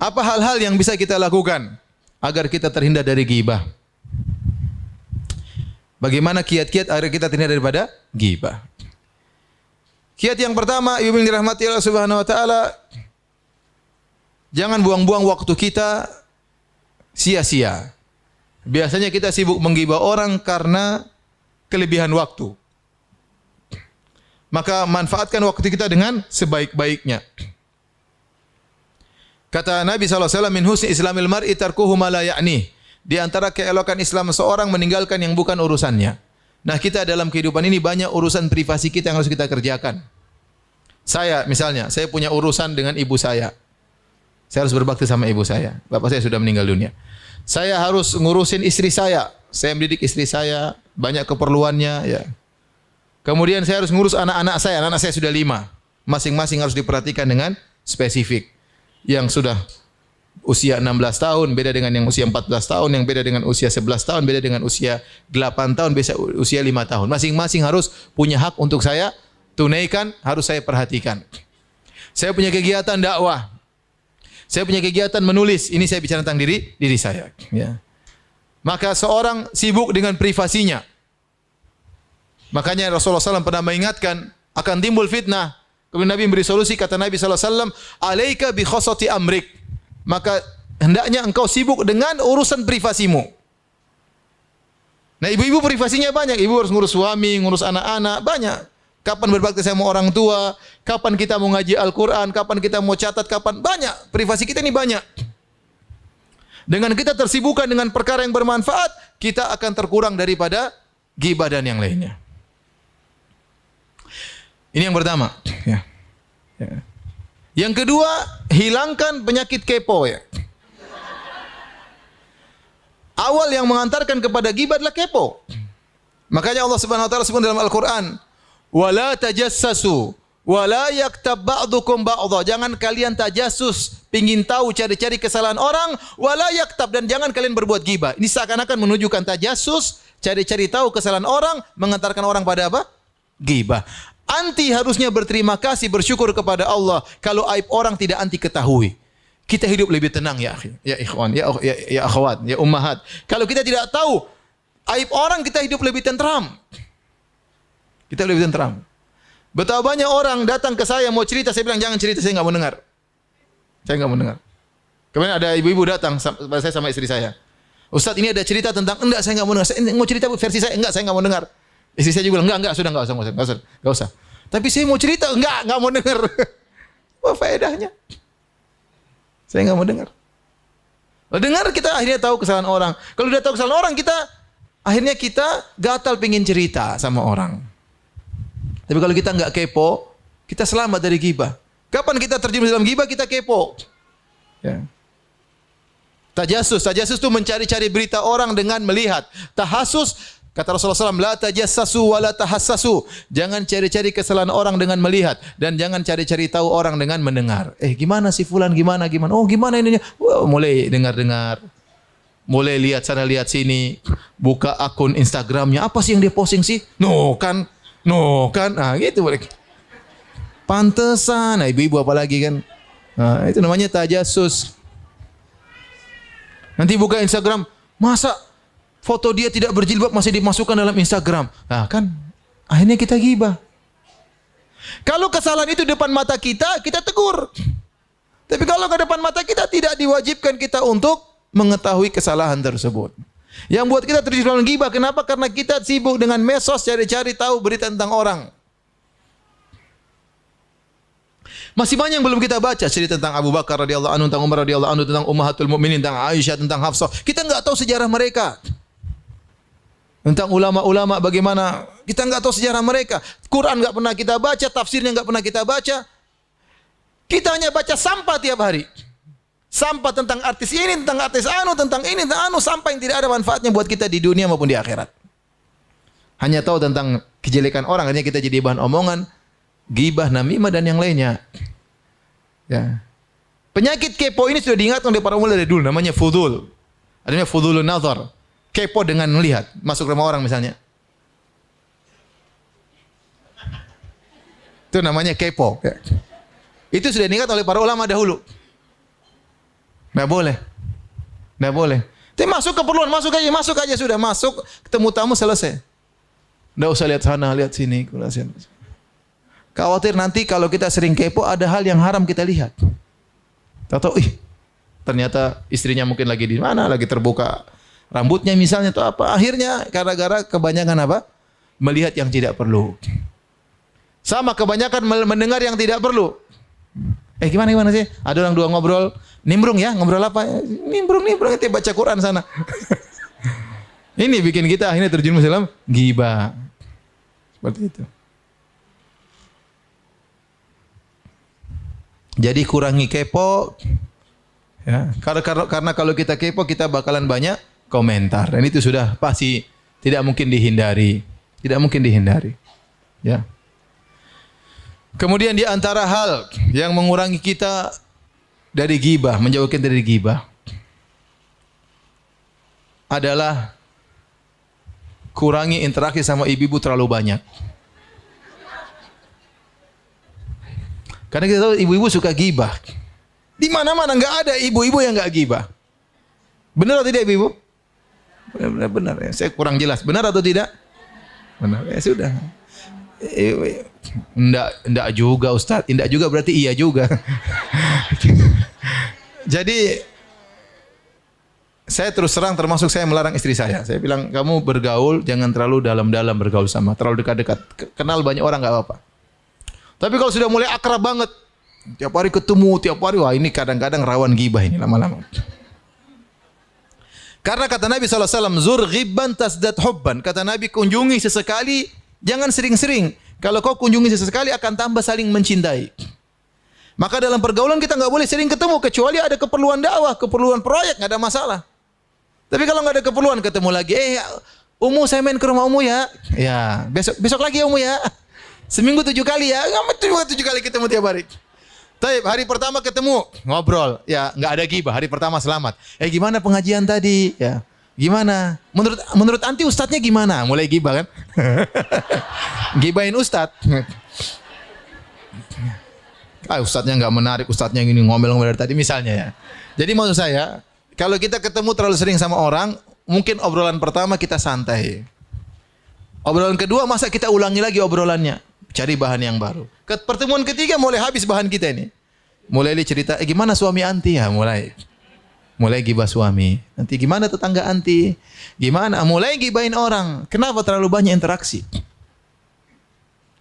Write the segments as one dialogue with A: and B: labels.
A: Apa hal-hal yang bisa kita lakukan agar kita terhindar dari ghibah? Bagaimana kiat-kiat agar kita terhindar daripada ghibah? Kiat yang pertama, ibu yang dirahmati Allah Subhanahu wa taala, jangan buang-buang waktu kita sia-sia. Biasanya kita sibuk menggibah orang karena kelebihan waktu. Maka manfaatkan waktu kita dengan sebaik-baiknya. Kata Nabi SAW, min husni islamil mar'i tarkuhu ma la ya'ni. Di antara keelokan Islam seorang meninggalkan yang bukan urusannya. Nah, kita dalam kehidupan ini banyak urusan privasi kita yang harus kita kerjakan. Saya misalnya, saya punya urusan dengan ibu saya. Saya harus berbakti sama ibu saya. Bapak saya sudah meninggal dunia. Saya harus ngurusin istri saya. Saya mendidik istri saya, banyak keperluannya, ya. Kemudian saya harus ngurus anak-anak saya. Anak-anak saya sudah 5. Masing-masing harus diperhatikan dengan spesifik. Yang sudah usia 16 tahun beda dengan yang usia 14 tahun, yang beda dengan usia 11 tahun, beda dengan usia 8 tahun, beda usia 5 tahun. Masing-masing harus punya hak untuk saya tunaikan, harus saya perhatikan. Saya punya kegiatan dakwah. Saya punya kegiatan menulis. Ini saya bicara tentang diri saya, ya. Maka seorang sibuk dengan privasinya. Makanya Rasulullah SAW pernah mengingatkan akan timbul fitnah. Kemudian Nabi memberi solusi, kata Nabi SAW, alaika bi khosati amrik. Maka hendaknya engkau sibuk dengan urusan privasimu. Nah, ibu-ibu privasinya banyak. Ibu harus ngurus suami, ngurus anak-anak, banyak. Kapan berbakti sama orang tua, kapan kita mau ngaji Al-Quran, kapan kita mau catat, kapan, banyak. Privasi kita ini banyak. Dengan kita tersibukkan dengan perkara yang bermanfaat, kita akan terkurang daripada ghibah dan yang lainnya. Ini yang pertama. Ya. Ya. Yang kedua, hilangkan penyakit kepo, ya. Awal yang mengantarkan kepada ghibah adalah kepo. Makanya Allah Subhanahu wa taala sebut dalam Al-Qur'an, "Wala tajassasu wala yaktab ba'dukum ba'dha." Jangan kalian tajassus, pengin tahu cari-cari kesalahan orang, wala yaktab, dan jangan kalian berbuat ghibah. Ini seakan-akan menunjukkan tajassus, cari-cari tahu kesalahan orang, mengantarkan orang pada apa? Ghibah. Anti harusnya berterima kasih, bersyukur kepada Allah kalau aib orang tidak anti ketahui. Kita hidup lebih tenang, ya akhi, ya ikhwan, ya akhwat, ya ummahat. Kalau kita tidak tahu aib orang, kita hidup lebih tentram. Kita lebih tentram. Betapa banyak orang datang ke saya mau cerita, saya bilang jangan cerita, saya enggak mau dengar. Saya enggak mau dengar. Kemudian ada ibu-ibu datang kepada saya sama istri saya. Ustaz, ini ada cerita tentang, enggak, saya enggak mau dengar. Saya mau cerita versi saya, enggak, saya enggak mau dengar. Istri saya juga bilang, enggak, sudah enggak usah. Tapi saya mau cerita, enggak mau dengar. Apa faedahnya? Saya enggak mau dengar. Dengar, kita akhirnya tahu kesalahan orang. Kalau udah tahu kesalahan orang, akhirnya kita gatal pengen cerita sama orang. Tapi kalau kita enggak kepo, kita selamat dari ghibah. Kapan kita terjun dalam ghibah, kita kepo. Ya. Tajassus itu mencari-cari berita orang dengan melihat. Tahasus, kata Rasulullah SAW, la tajassasu wa la tahassasu. Jangan cari-cari kesalahan orang dengan melihat, dan jangan cari-cari tahu orang dengan mendengar. Gimana si fulan, gimana? Oh, gimana ininya? Mulai dengar-dengar. Mulai lihat sana, lihat sini. Buka akun Instagramnya. Apa sih yang dia posting sih? No kan. Nah, gitu mereka. Pantesan. Nah, ibu-ibu apa lagi kan? Nah, itu namanya tajassus. Nanti buka Instagram, masa foto dia tidak berjilbab masih dimasukkan dalam Instagram? Nah, kan akhirnya kita ghibah. Kalau kesalahan itu depan mata kita, kita tegur. Tapi kalau ke depan mata kita, tidak diwajibkan kita untuk mengetahui kesalahan tersebut. Yang buat kita terjun dalam ghibah, kenapa? Karena kita sibuk dengan medsos, cari-cari tahu berita tentang orang. Masih banyak yang belum kita baca, cerita tentang Abu Bakar radhiyallahu anhu, tentang Umar radhiyallahu anhu, tentang Ummahatul Mukminin, tentang Aisyah, tentang Hafsah. Kita enggak tahu sejarah mereka. Tentang ulama-ulama bagaimana, kita enggak tahu sejarah mereka. Quran enggak pernah kita baca, tafsirnya enggak pernah kita baca. Kita hanya baca sampah tiap hari. Sampah tentang artis ini, tentang artis anu, tentang ini, tentang anu, sampah yang tidak ada manfaatnya buat kita di dunia maupun di akhirat. Hanya tahu tentang kejelekan orang, hanya kita jadi bahan omongan, ghibah, namimah, dan yang lainnya. Ya. Penyakit kepo ini sudah diingatkan oleh para ulama dari dulu, namanya fudul. Adanya fudulun nazar. Kepo dengan melihat, masuk rumah orang misalnya. Itu namanya kepo. Ya. Itu sudah diingat oleh para ulama dahulu. Nggak boleh. Nggak boleh. Tapi masuk keperluan, masuk aja sudah. Masuk, ketemu tamu, selesai. Nggak usah lihat sana, lihat sini. Khawatir nanti kalau kita sering kepo, ada hal yang haram kita lihat. Tahu-tahu, ternyata istrinya mungkin lagi di mana, lagi terbuka rambutnya misalnya atau apa. Akhirnya gara-gara kebanyakan apa? Melihat yang tidak perlu. Sama kebanyakan mendengar yang tidak perlu. Gimana sih? Ada orang dua ngobrol, nimbrung ya, ngobrol apa? Nimbrung, nanti baca Quran sana. Ini bikin kita akhirnya terjun dalam ghibah. Seperti itu. Jadi kurangi kepo. Ya, karena kalau kita kepo kita bakalan banyak komentar. Dan itu sudah pasti tidak mungkin dihindari. Tidak mungkin dihindari. Ya. Kemudian di antara hal yang mengurangi kita dari ghibah, menjauhkan dari ghibah adalah kurangi interaksi sama ibu-ibu terlalu banyak. Karena kita tahu ibu-ibu suka ghibah. Di mana-mana enggak ada ibu-ibu yang enggak ghibah. Benar atau tidak ibu-ibu? Benar ya. Saya kurang jelas. Benar atau tidak? Benar. Ya sudah. Enggak juga Ustaz. Enggak juga berarti iya juga. Jadi saya terus terang termasuk saya melarang istri saya. Saya bilang kamu bergaul jangan terlalu dalam-dalam bergaul sama, terlalu dekat-dekat. Kenal banyak orang enggak apa-apa. Tapi kalau sudah mulai akrab banget, tiap hari ketemu, wah ini kadang-kadang rawan ghibah ini lama-lama. Karena kata Nabi SAW, zur ghibban tasdad hubban. Kata Nabi, kunjungi sesekali, jangan sering-sering. Kalau kau kunjungi sesekali akan tambah saling mencintai. Maka dalam pergaulan kita nggak boleh sering ketemu, kecuali ada keperluan dakwah, keperluan proyek, nggak ada masalah. Tapi kalau nggak ada keperluan ketemu lagi, Umu saya main ke rumah Umu ya. Ya, besok lagi ya Umu ya. Seminggu 7 kali ya. Nggak 7 kali ketemu tiap hari. Tapi hari pertama ketemu, ngobrol. Ya, nggak ada ghibah. Hari pertama selamat. Gimana pengajian tadi? Ya. Gimana? Menurut anti ustadznya gimana? Mulai ghibah kan? Ghibahin ustadz. Ustadznya nggak menarik, ustadznya gini ngomel-ngomel dari tadi misalnya ya. Jadi maksud saya, kalau kita ketemu terlalu sering sama orang, mungkin obrolan pertama kita santai. Obrolan kedua masa kita ulangi lagi obrolannya. Cari bahan yang baru. Pertemuan ketiga mulai habis bahan kita ini. Mulai cerita, gimana suami anti ya? Mulai ghibah suami. Nanti gimana tetangga anti? Gimana? Mulai ghibahin orang. Kenapa terlalu banyak interaksi?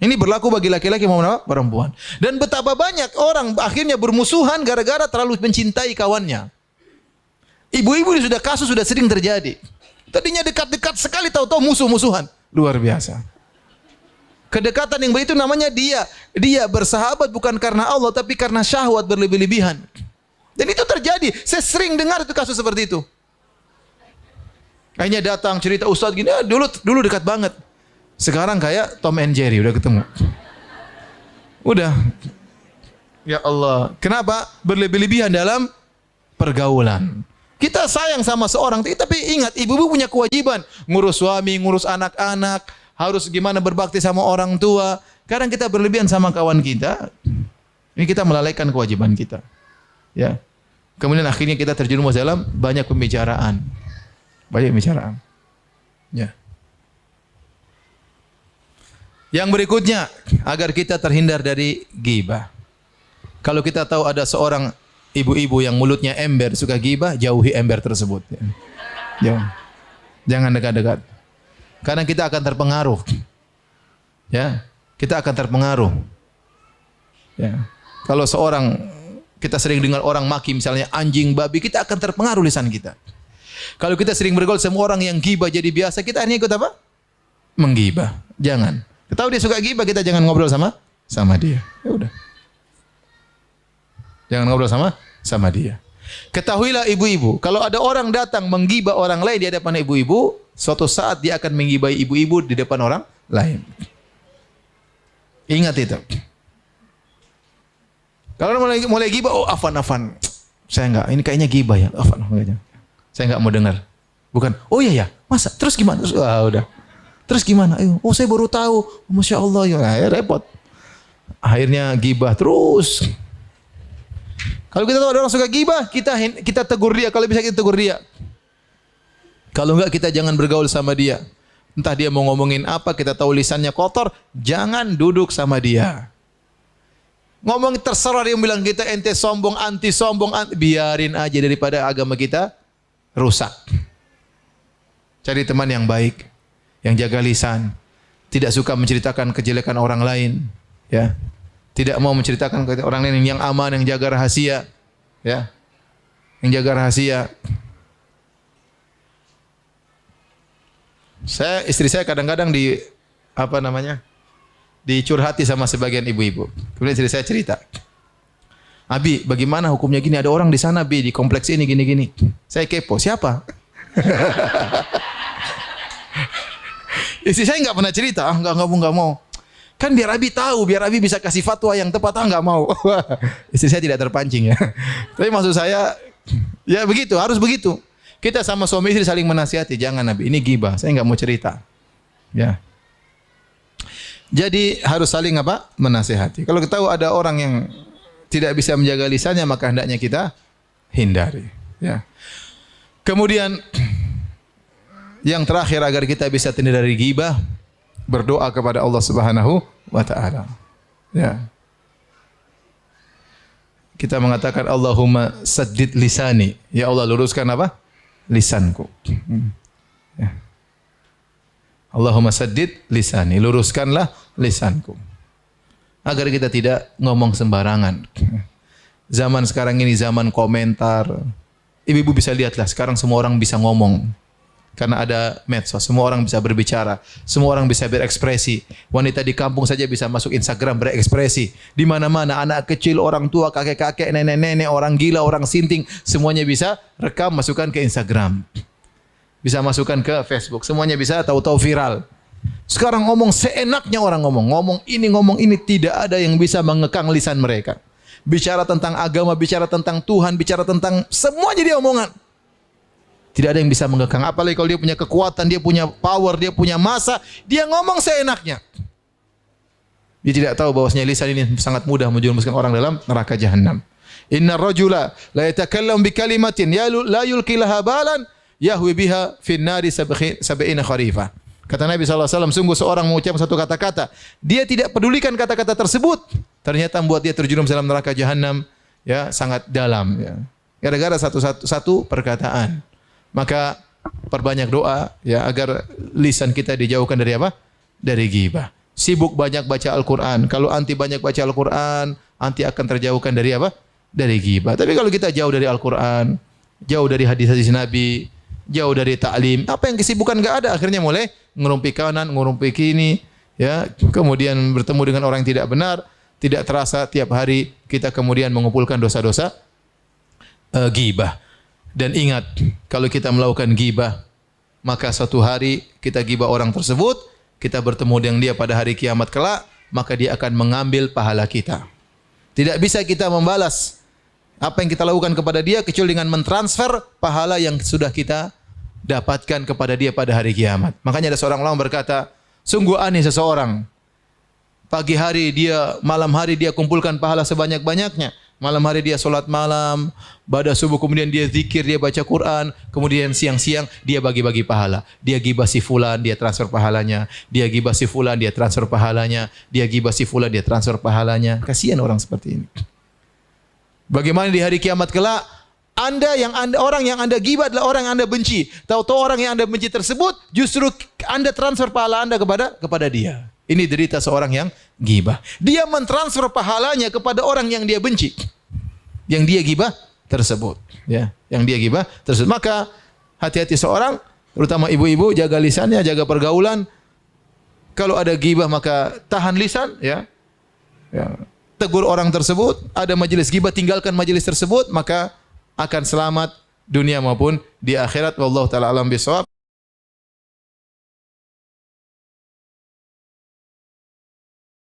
A: Ini berlaku bagi laki-laki maupun perempuan. Dan betapa banyak orang akhirnya bermusuhan gara-gara terlalu mencintai kawannya. Ibu-ibu ini sudah sering terjadi. Tadinya dekat-dekat sekali tahu-tahu musuh-musuhan. Luar biasa. Kedekatan yang begitu namanya dia bersahabat bukan karena Allah tapi karena syahwat berlebih-lebihan. Dan itu terjadi. Saya sering dengar itu kasus seperti itu. Akhirnya datang cerita ustaz gini, dulu dekat banget. Sekarang kayak Tom and Jerry udah ketemu. Udah. Ya Allah, kenapa? Berlebih-lebihan dalam pergaulan. Kita sayang sama seorang, tapi ingat ibu-ibu punya kewajiban ngurus suami, ngurus anak-anak, harus gimana berbakti sama orang tua. Kadang kita berlebihan sama kawan kita, ini kita melalaikan kewajiban kita. Ya. Kemudian akhirnya kita terjerumus dalam banyak pembicaraan. Ya. Yang berikutnya, agar kita terhindar dari ghibah. Kalau kita tahu ada seorang ibu-ibu yang mulutnya ember, suka ghibah, jauhi ember tersebut. Jauh. Jangan dekat-dekat. Karena kita akan terpengaruh. Ya, kita akan terpengaruh. Ya. Kalau kita sering dengar orang maki misalnya anjing, babi, kita akan terpengaruh lisan kita. Kalau kita sering bergaul sama orang yang ghibah jadi biasa, kita akhirnya ikut apa? Menggibah. Jangan. Kita tahu dia suka ghibah, kita jangan ngobrol sama dia. Ya udah. Jangan ngobrol sama dia. Ketahuilah ibu-ibu, kalau ada orang datang menggibah orang lain di hadapan ibu-ibu, suatu saat dia akan menggibahi ibu-ibu di depan orang lain. Ingat itu. Kalau mulai gibah, afan. Saya enggak, ini kayaknya gibah ya. Afan. Saya enggak mau dengar. Bukan, oh iya ya, masa? Terus gimana? Udah. Terus gimana? Oh saya baru tahu. Masya Allah. Ya repot. Akhirnya gibah terus. Kalau kita tahu ada orang suka gibah, kita tegur dia. Kalau bisa kita tegur dia. Kalau enggak, kita jangan bergaul sama dia. Entah dia mau ngomongin apa, kita tahu lisannya kotor, jangan duduk sama dia. Ngomong terserah dia bilang kita ente sombong, anti sombong, biarin aja daripada agama kita rusak. Cari teman yang baik, yang jaga lisan, tidak suka menceritakan kejelekan orang lain, ya. Tidak mau menceritakan ke orang lain, yang aman, yang jaga rahasia, ya. Yang jaga rahasia. Istri saya kadang-kadang dicurhati sama sebagian ibu-ibu. Kemudian istri saya cerita, Abi, bagaimana hukumnya gini? Ada orang di sana, Bi, di kompleks ini gini-gini. Saya kepo, siapa? Istri saya nggak pernah cerita, nggak mau. Kan biar Abi tahu, biar Abi bisa kasih fatwa yang tepat, nggak mau. Istri saya tidak terpancing ya. Tapi maksud saya, ya begitu, harus begitu. Kita sama suami istri saling menasihati, jangan Abi, ini ghibah, saya nggak mau cerita. Ya. Jadi harus saling menasihati. Kalau kita tahu ada orang yang tidak bisa menjaga lisannya, maka hendaknya kita hindari. Ya. Kemudian yang terakhir agar kita bisa terhindar dari ghibah, berdoa kepada Allah Subhanahu wa taala. Ya. Kita mengatakan Allahumma saddid lisani. Ya Allah, luruskan lisanku. Ya. Allahumma saddid lisani, luruskanlah lisanku. Agar kita tidak ngomong sembarangan. Zaman sekarang ini zaman komentar. Ibu-ibu bisa lihatlah, sekarang semua orang bisa ngomong. Karena ada medsos, semua orang bisa berbicara, semua orang bisa berekspresi. Wanita di kampung saja bisa masuk Instagram berekspresi. Di mana-mana, anak kecil, orang tua, kakek-kakek, nenek-nenek, orang gila, orang sinting, semuanya bisa rekam, masukkan ke Instagram. Bisa masukkan ke Facebook, semuanya bisa tahu-tahu viral. Sekarang ngomong seenaknya orang ngomong ini, tidak ada yang bisa mengekang lisan mereka. Bicara tentang agama, bicara tentang Tuhan, bicara tentang semua jadi omongan. Tidak ada yang bisa mengekang. Apalagi kalau dia punya kekuatan, dia punya power, dia punya masa, dia ngomong seenaknya. Dia tidak tahu bahwasanya lisan ini sangat mudah menjerumuskan orang dalam neraka jahanam. Inna rajula la yatakallam bi kalimatin la yulqi laha balan yahwi biha fin nari sab'ina kharifah. Kata Nabi SAW, sungguh seorang mengucapkan satu kata-kata, dia tidak pedulikan kata-kata tersebut, ternyata membuat dia terjerumus dalam neraka jahanam, ya, sangat dalam, ya. Gara-gara satu perkataan. Maka perbanyak doa, ya, agar lisan kita dijauhkan dari dari ghibah. Sibuk banyak baca Al-Quran. Kalau anti banyak baca Al-Quran, anti akan terjauhkan dari dari ghibah. Tapi kalau kita jauh dari Al-Quran, jauh dari hadis-hadis Nabi, jauh dari ta'lim, apa yang kesibukan enggak ada, akhirnya mulai ngerumpi kanan, ngerumpi kini, ya, kemudian bertemu dengan orang yang tidak benar, tidak terasa tiap hari kita kemudian mengumpulkan dosa-dosa ghibah. Dan ingat, kalau kita melakukan ghibah, maka suatu hari kita ghibah orang tersebut, kita bertemu dengan dia pada hari kiamat kelak, maka dia akan mengambil pahala kita. Tidak bisa kita membalas apa yang kita lakukan kepada dia kecuali dengan mentransfer pahala yang sudah kita dapatkan kepada dia pada hari kiamat. Makanya ada seorang ulama berkata, sungguh aneh seseorang, pagi hari dia, malam hari dia kumpulkan pahala sebanyak-banyaknya. Malam hari dia solat malam, pada subuh kemudian dia zikir, dia baca Quran, kemudian siang-siang dia bagi-bagi pahala. Dia ghibah si fulan, dia transfer pahalanya. Dia ghibah si fulan, dia transfer pahalanya. Dia ghibah si fulan, dia transfer pahalanya. Kasihan orang seperti ini. Bagaimana di hari kiamat kelak, orang yang Anda ghibah adalah orang yang Anda benci. Tahu-tahu orang yang Anda benci tersebut justru Anda transfer pahala Anda kepada dia. Ini derita seorang yang ghibah. Dia mentransfer pahalanya kepada orang yang dia benci. Yang dia ghibah tersebut, ya. Yang dia ghibah tersebut. Maka hati-hati seorang, terutama ibu-ibu, jaga lisannya, jaga pergaulan. Kalau ada ghibah maka tahan lisan, ya. Ya. Tegur orang tersebut, ada majelis ghibah, tinggalkan majelis tersebut, maka akan selamat dunia maupun di akhirat. Wallahu taala alam bisawab.